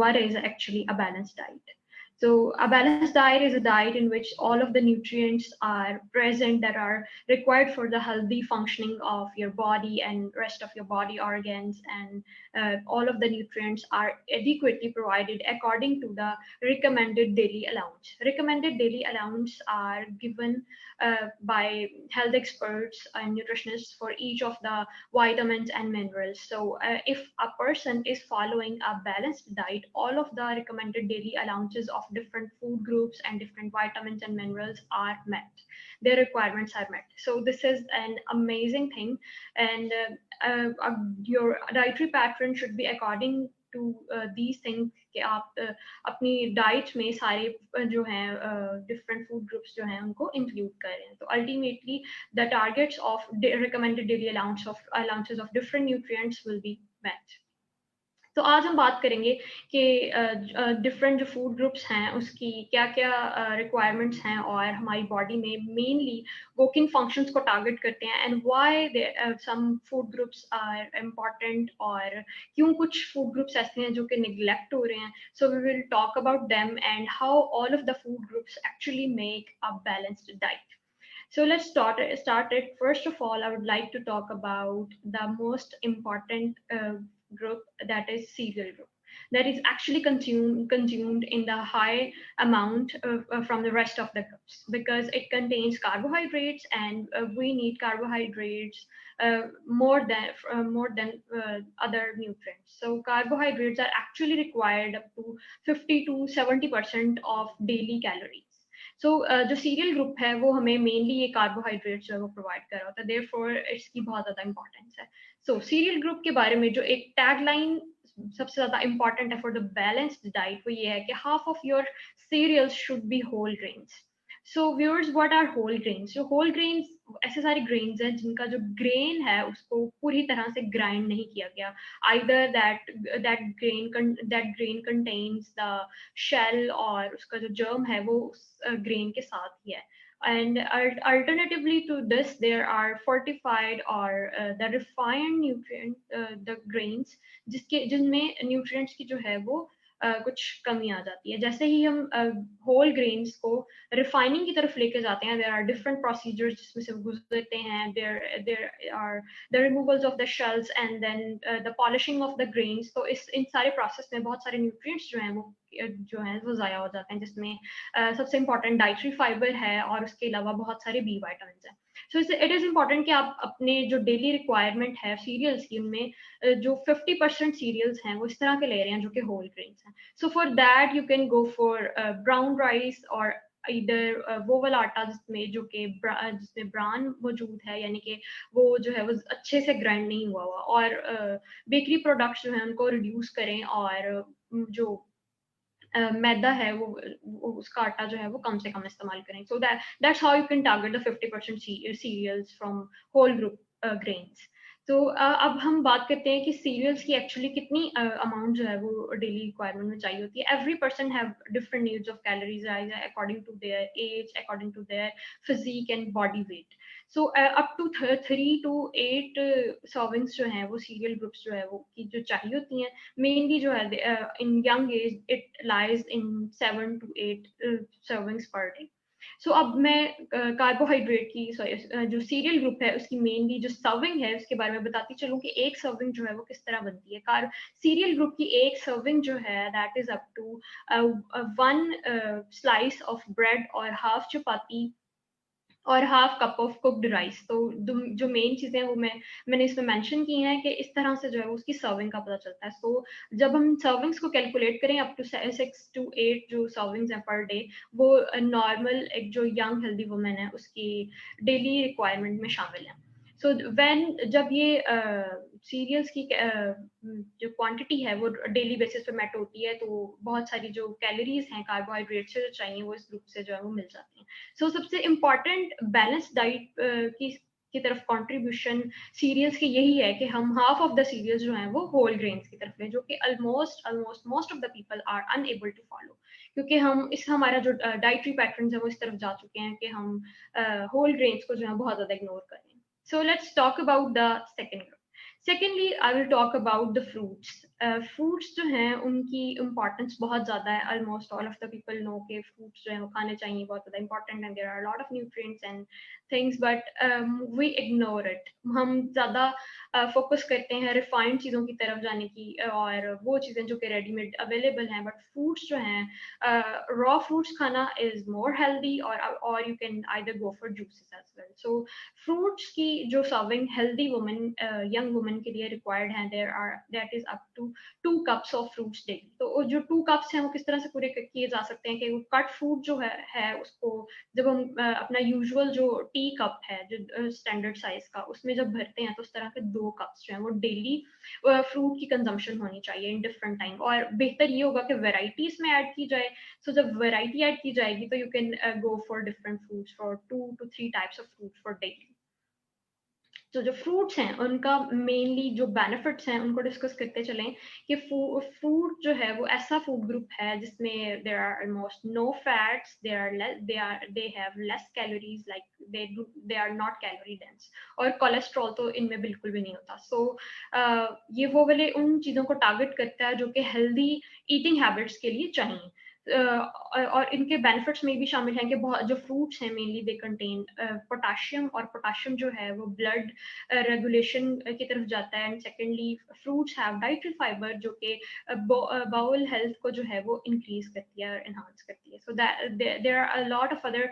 what is actually a balanced diet. So a balanced diet is a diet in which all of the nutrients are present that are required for the healthy functioning of your body and rest of your body organs, and all of the nutrients are adequately provided according to the recommended daily allowance. Recommended daily allowance are given by health experts and nutritionists for each of the vitamins and minerals. So, if a person is following a balanced diet, all of the recommended daily allowances of different food groups and different vitamins and minerals are met. Their requirements are met. So, this is an amazing thing, and your dietary pattern should be according to these things कि आप अपनी diet में सारे जो हैं different food groups जो हैं उनको इंक्लूड करें. तो ultimately the targets of recommended daily allowances of different nutrients will be met. तो आज हम बात करेंगे कि डिफरेंट जो फूड ग्रुप्स हैं उसकी क्या क्या रिक्वायरमेंट्स हैं और हमारी बॉडी में मेनली वो किन फंक्शंस को टारगेट करते हैं and why some food groups are important और क्यों कुछ फूड ग्रुप्स ऐसे हैं जो कि निगलेक्ट हो रहे हैं. So we will talk about them and how all of the food groups actually make a balanced diet. So let's start it. First of all, I would like to talk about the most important group, that is cereal group. That is actually consumed in the high amount from the rest of the groups because it contains carbohydrates, and we need carbohydrates more than other nutrients. So carbohydrates are actually required up to 50 to 70% of daily calories. सो जो serial group है वो हमें mainly ये carbohydrates जो है वो provide कर रहा होता है, देयरफॉर इसकी बहुत ज़्यादा इंपॉर्टेंस है. सो सीरियल ग्रुप के बारे में जो एक टैगलाइन सबसे ज़्यादा इंपॉर्टेंट है फॉर द बैलेंस्ड डाइट वो ये है कि half of your cereals should be whole grains. So viewers, what are whole grains? जो होल ग्रेन्स ऐसे सारे ग्रेन्स हैं जिनका जो ग्रेन है उसको पूरी तरह से ग्राइंड नहीं किया गया. Either that grain contains the shell और उसका जो germ है वो उस grain के साथ ही है. And alternatively to this, there are fortified or the refined the grains जिनमें nutrients की जो है वो कुछ कमी आ जाती है. जैसे ही हम होल ग्रेन्स को रिफाइनिंग की तरफ लेके जाते हैं, देयर आर डिफरेंट प्रोसीजर्स जिसमें से गुजरते हैं. There are the removals of the shells and then the polishing of the grains. तो इन सारे प्रोसेस में बहुत सारे न्यूट्रिएंट्स जो हैं वो ज़ाया हो जाते हैं, जिसमें सबसे इंपॉर्टेंट डाइटरी फाइबर है और उसके अलावा बहुत सारे बी वाइटामिन हैं. सो इट इज़ इम्पॉर्टेंट कि आप अपने जो डेली रिक्वायरमेंट है सीरियल्स की, उनमें जो 50% सीरियल्स हैं वो इस तरह के ले रहे हैं जो कि होल ग्रेन्स हैं. So for that you can go for brown rice और इधर वो वाला आटा जिसमें ब्रान मौजूद है, यानी कि वो जो है वो अच्छे से ग्राइंड नहीं हुआ हुआ, और बेकरी प्रोडक्ट्स जो हैं उनको रिड्यूस करें और जो मैदा है वो उसका आटा जो है वो कम से कम इस्तेमाल करें. So that's how you can target the 50% cereals from whole group grains. तो अब हम बात करते हैं कि सीरियल्स की एक्चुअली कितनी अमाउंट जो है वो डेली रिक्वायरमेंट में चाहिए होती है. Every person have different needs of calories according to their age, according to their physique and body weight. So up to 3 to 8 servings जो हैं वो सीरियल ग्रुप्स जो है वो की जो चाहिए होती हैं. मेनली जो है in young age it lies in 7 to 8 servings per day. So अब मैं कार्बोहाइड्रेट की जो सीरियल ग्रुप है उसकी मेनली जो सर्विंग है उसके बारे में बताती चलूँ कि एक सर्विंग जो है वो किस तरह बनती है. सीरियल ग्रुप की एक सर्विंग जो है that is up to 1 slice of bread और हाफ चपाती और half cup of cooked rice. तो जो मेन चीज़ें वो मैंने इसमें मेंशन की हैं कि इस तरह से जो है उसकी सर्विंग का पता चलता है. सो जब हम सर्विंग्स को कैलकुलेट करें अप टू 6 to 8 जो सर्विंग्स हैं पर डे, वो नॉर्मल एक जो यंग हेल्दी वुमेन है उसकी डेली रिक्वायरमेंट में शामिल है. सो जब ये सीरियल्स की जो क्वांटिटी है वो डेली बेसिस पे मेट होती है, तो बहुत सारी जो कैलोरीज हैं कार्बोहाइड्रेट से जो चाहिए वो इस ग्रुप से जो है वो मिल जाती हैं. सो सबसे इम्पॉर्टेंट बैलेंस डाइट की तरफ कंट्रीब्यूशन सीरियल्स की यही है कि हम हाफ ऑफ द सीरियल्स जो हैं वो होल ग्रेन्स की तरफ लें, जो कि almost most of the people are unable to follow, क्योंकि हमारा जो डाइटरी पैटर्न्स है वो इस तरफ जा चुके हैं कि हम होल ग्रेन्स को जो है बहुत ज़्यादा इग्नोर करें. So let's talk about the second group. Secondly, I will talk about the fruits. Fruits जो हैं उनकी इम्पोर्टेंस बहुत ज़्यादा है. Almost all of the people know कि फ्रूट्स जो हैं वो खाने चाहिए, बहुत ज़्यादा इंपॉर्टेंट है. There are lot of nutrients and things, but we ignore it. हम ज़्यादा फोकस करते हैं रिफाइंड चीज़ों की तरफ जाने की, और वो चीज़ें जो कि रेडीमेड अवेलेबल हैं. बट फ्रूट्स जो हैं, रॉ फ्रूट्स खाना इज़ मोर हेल्दी, और you can either go for juices as well. So fruits की जो serving healthy woman, young woman के लिए रिक्वायर्ड है, there are that is up to 2 cups of fruits daily. तो वो जो 2 cups हैं वो किस तरह से पूरे किए जा सकते हैं कि वो कट फ्रूट जो है उसको जब हम अपना यूजुअल जो टी कप है जो स्टैंडर्ड साइज का उसमें जब भरते हैं, तो उस तरह के 2 cups जो है वो डेली फ्रूट की कंजम्पशन होनी चाहिए इन डिफरेंट टाइम. और बेहतर ये होगा कि वेराइटी इसमें ऐड की जाए. सो जब वेराइटी ऐड की जाएगी तो you can go for different fruits, for 2 to 3 types of fruit for daily. तो जो फ्रूट्स हैं उनका मेनली जो बेनिफिट्स हैं उनको डिस्कस करते चलें कि फ्रूट जो है वो ऐसा फूड ग्रुप है जिसमें there are almost no fats, they have less calories, like they are not calorie dense, और कोलेस्ट्रॉल तो इनमें बिल्कुल भी नहीं होता. सो ये वो वाले उन चीज़ों को टारगेट करता है जो कि हेल्दी ईटिंग हैबिट्स के लिए चाहिए. और इनके बेनिफिट्स में भी शामिल हैं कि बहुत जो फ्रूट्स हैं मेनली दे कंटेन पोटाशियम, और पोटाशियम जो है वो ब्लड रेगुलेशन की तरफ जाता है. And secondly fruits have dietary fibre जो कि बाउल हेल्थ को जो है वो इंक्रीज करती है और इन्हांस करती है. So there are a lot of other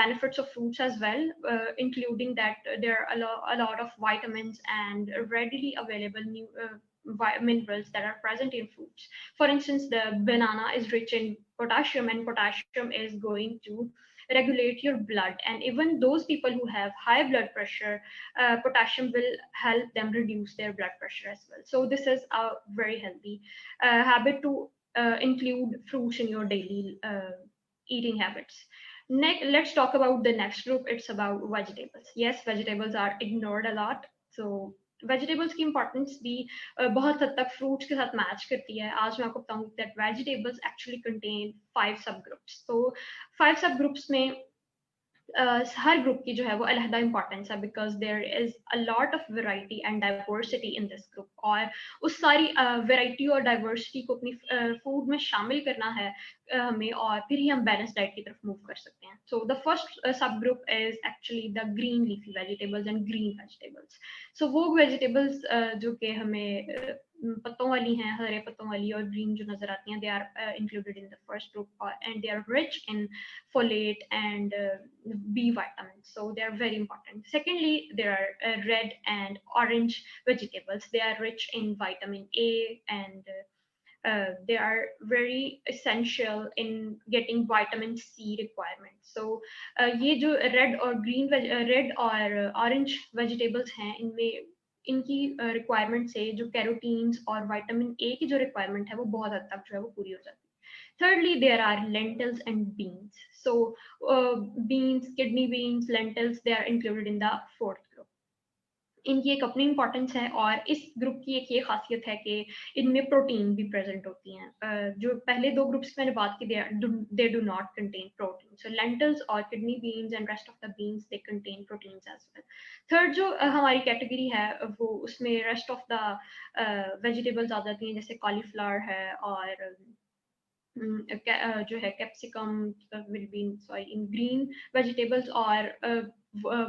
benefits of fruits as well, including that there are a lot of vitamins and readily available minerals that are present in fruits. For instance, the banana is rich in potassium, and potassium is going to regulate your blood. And even those people who have high blood pressure, potassium will help them reduce their blood pressure as well. So this is a very healthy habit to include fruits in your daily eating habits. Let's talk about the next group. It's about vegetables. Yes, vegetables are ignored a lot. So vegetables की importance भी बहुत हद तक fruits के साथ match करती है. आज मैं आपको बताऊंगी दैट वेजिटेबल्स एक्चुअली कंटेन 5 सब ग्रुप्स. तो 5 सब ग्रुप्स में हर ग्रुप की जो है वो अलहदा इंपॉर्टेंस है, because there is a lot of variety and diversity in this group. और उस सारी वेराइटी और डाइवर्सिटी को अपनी फूड में शामिल करना है हमें, और फिर ही हम बैलेंस डाइट की तरफ मूव कर सकते हैं. So the first subgroup is actually the green leafy vegetables and green vegetables. So वो वेजिटेबल्स जो कि हमें पत्तों वाली हैं, हरे पत्तों वाली और ग्रीन जो नजर आती हैं, they are included in the first group, and they are rich in folate and B vitamins. So they are very important. Secondly, there are red and orange vegetables. They are rich in vitamin A, and they are very essential in getting vitamin C requirements. So ये जो red और orange vegetables हैं, इनमें इनकी requirement से जो carotenes और vitamin A की जो रिक्वायरमेंट है वो बहुत हद तक जो है वो पूरी हो जाती है. Thirdly, there are lentils and beans. So, beans, kidney beans, lentils, they are included in the fourth group. इनकी एक अपनी इंपॉर्टेंस है, और इस ग्रुप की एक ये खासियत है कि इनमें प्रोटीन भी प्रेजेंट होती हैं. जो पहले 2 ग्रुप्स की मैंने बात की, they do not contain protein. So lentils और kidney beans and rest of the beans they contain proteins as well. Third जो हमारी कैटेगरी है वो उसमें रेस्ट ऑफ द वेजिटेबल्स आ जाती हैं, जैसे कॉलीफ्लावर है, और जो है capsicum will be in green vegetables, और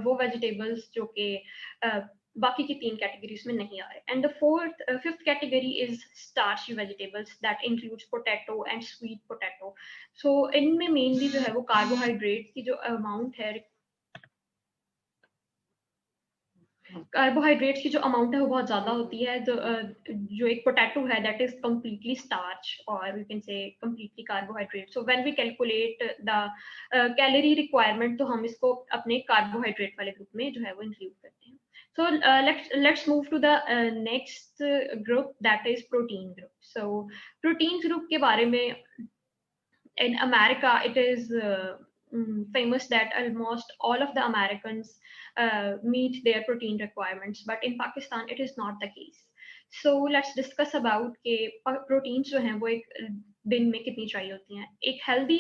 वो वेजिटेबल्स जो कि बाकी की 3 कैटेगरीज में नहीं आ रहे. And the fifth category is starchy vegetables that includes potato and sweet potato. So इनमें मेनली जो है वो कार्बोहाइड्रेट की जो अमाउंट है, कार्बोहाइड्रेट्स की जो अमाउंट है वो बहुत ज़्यादा होती है. जो एक पोटैटो है दैट इज कम्प्लीटली स्टार्च, और you can say completely carbohydrate. So when we calculate the calorie requirement, तो हम इसको अपने कार्बोहाइड्रेट वाले ग्रुप में जो है वो इंक्लूड करते हैं. So let's move to the next group, that is protein group. So protein group के बारे में, in America it is famous that almost all of the Americans meet their protein requirements, but in Pakistan it is not the case. So let's discuss about के proteins जो हैं वो एक दिन में कितनी चाहिए होती हैं. एक हेल्दी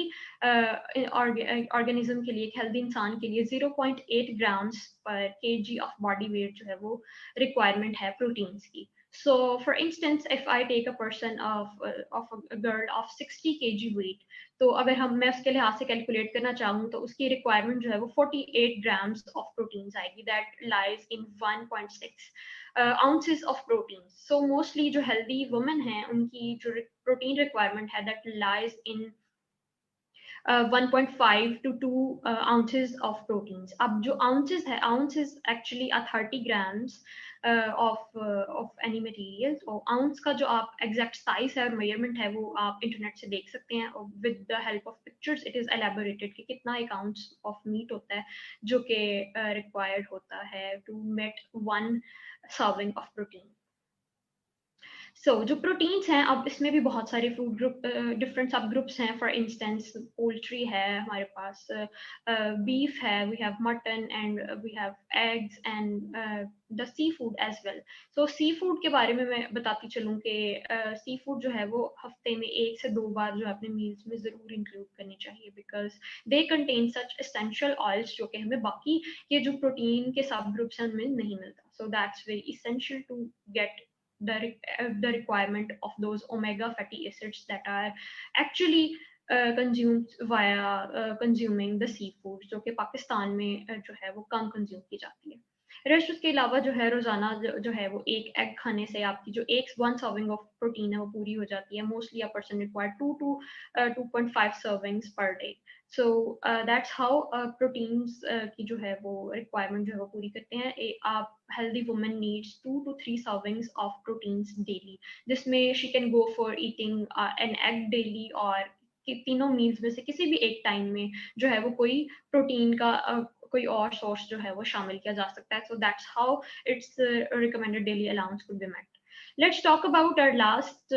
ऑर्गेनिज्म के लिए, एक हेल्दी इंसान के लिए 0.8 grams per kg of body weight जो है वो रिक्वायरमेंट है प्रोटीन्स की. So for instance, if I take a person of a girl of 60 kg weight, तो अगर हम मैं उसके लिहाज से कैलकुलेट करना चाहूँ तो उसकी रिक्वायरमेंट जो है वो 48 grams ऑफ प्रोटीन्स आएगी, that lies in 1.6 ounces of protein. So mostly जो हेल्दी वुमेन हैं उनकी जो प्रोटीन रिक्वायरमेंट है that lies in 1.5 to 2 ounces of proteins. अब जो ounces है, ounce is actually a 30 grams of any material. So ounce का जो आप exact size है और measurement है वो आप internet से देख सकते हैं, और with the help of pictures it is elaborated कि कितना एक ounce of meat होता है जो कि required होता है to meet one serving of protein. जो प्रोटीन्स हैं, अब इसमें भी बहुत सारे food group different sub groups हैं. फॉर इंस्टेंस पोल्ट्री है हमारे पास, बीफ है, we have mutton and we have eggs and the sea food as well. Sea food के बारे में मैं बताती चलूँ कि सी फूड जो है वो हफ्ते में 1 से 2 बार जो है अपने मील्स में ज़रूर इंक्लूड करनी चाहिए, because they contain such essential oils जो कि हमें बाकी ये जो प्रोटीन के सब ग्रुप्स हैं उनमें नहीं मिलता. So that's very essential to get the requirement of those omega fatty acids that are actually consumed via consuming the seafood, जो कि पाकिस्तान में जो है वो कम कंज्यूम की जाती है. रेस्ट उसके अलावा जो है रोजाना जो है वो एक एग खाने से आपकी जो एक 1 सर्विंग ऑफ प्रोटीन है वो पूरी हो जाती है. Mostly a person require 2 to 2.5 servings per day. So that's how proteins की जो है वो रिक्वायरमेंट जो है वो पूरी करते हैं. आप healthy woman needs 2 to 3 servings of proteins daily, जिसमें she can go for eating an egg daily, और कि तीनों मील्स में से किसी भी एक टाइम में जो है वो कोई प्रोटीन का कोई और सोर्स जो है वो शामिल किया जा सकता है. So that's how it's recommended daily allowance could be met. Let's talk about our last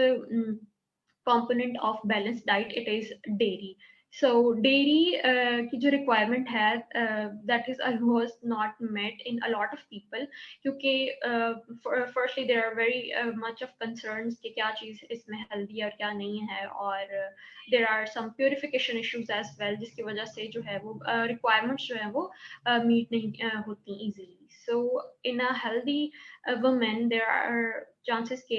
component of balanced diet. It is dairy. So dairy की जो requirement है that is almost not met in a lot of people, क्योंकि firstly there are very much of concerns कि क्या चीज़ इसमें healthy है और क्या नहीं है, और there are some purification issues as well जिसकी वजह से जो है वो requirements जो है वो meet नहीं होती easily. So in a healthy woman there are chances के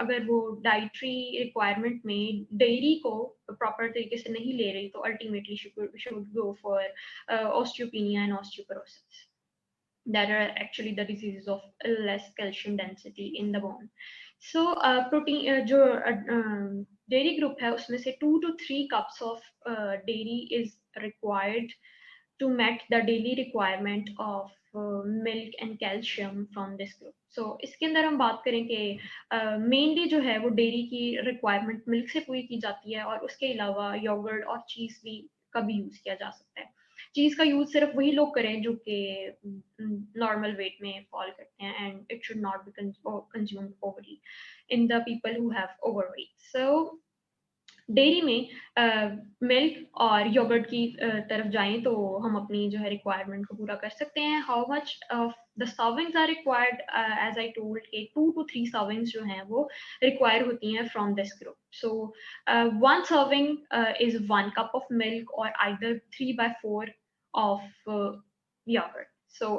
अगर वो डाइटरी रिक्वायरमेंट में डेयरी को प्रॉपर तरीके से नहीं ले रही तो ultimately should go for osteopenia and osteoporosis, that are actually the diseases of less calcium density in the bone. So protein जो dairy group है उसमें से 2 to 3 cups of dairy is required to meet the daily requirement of milk and calcium from this group. So इसके अंदर हम बात करें कि मेनली जो है वो डेयरी की रिक्वायरमेंट मिल्क से पूरी की जाती है, और उसके अलावा योगर्ट और चीज़ भी का भी यूज़ किया जा सकता है. चीज़ का यूज़ सिर्फ वही लोग करें जो कि नॉर्मल वेट में फॉल करते हैं, and it should not be consumed overly in the people who have overweight. So dairy में मिल्क और योगर्ट की तरफ जाएं तो हम अपनी जो है रिक्वायरमेंट को पूरा कर सकते हैं. How much of the servings are required, as I told के 2 to 3 सर्विंग्स जो हैं वो रिक्वायर होती हैं from this group. So 1 serving is 1 cup of milk और आइदर 3/4 ऑफ योगर्ट.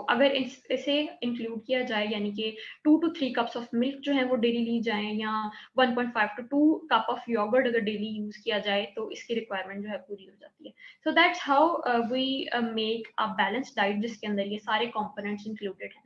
अगर इसे इंक्लूड किया जाए, यानी कि 2 to 3 cups ऑफ मिल्क जो है वो डेली ली जाए, या 1.5 to 2 cup ऑफ योगर्ट अगर डेली यूज किया जाए तो इसकी रिक्वायरमेंट जो है पूरी हो जाती है. So that's how we make a balance diet जिसके अंदर ये सारे कंपोनेंट्स इंक्लूडेड हैं.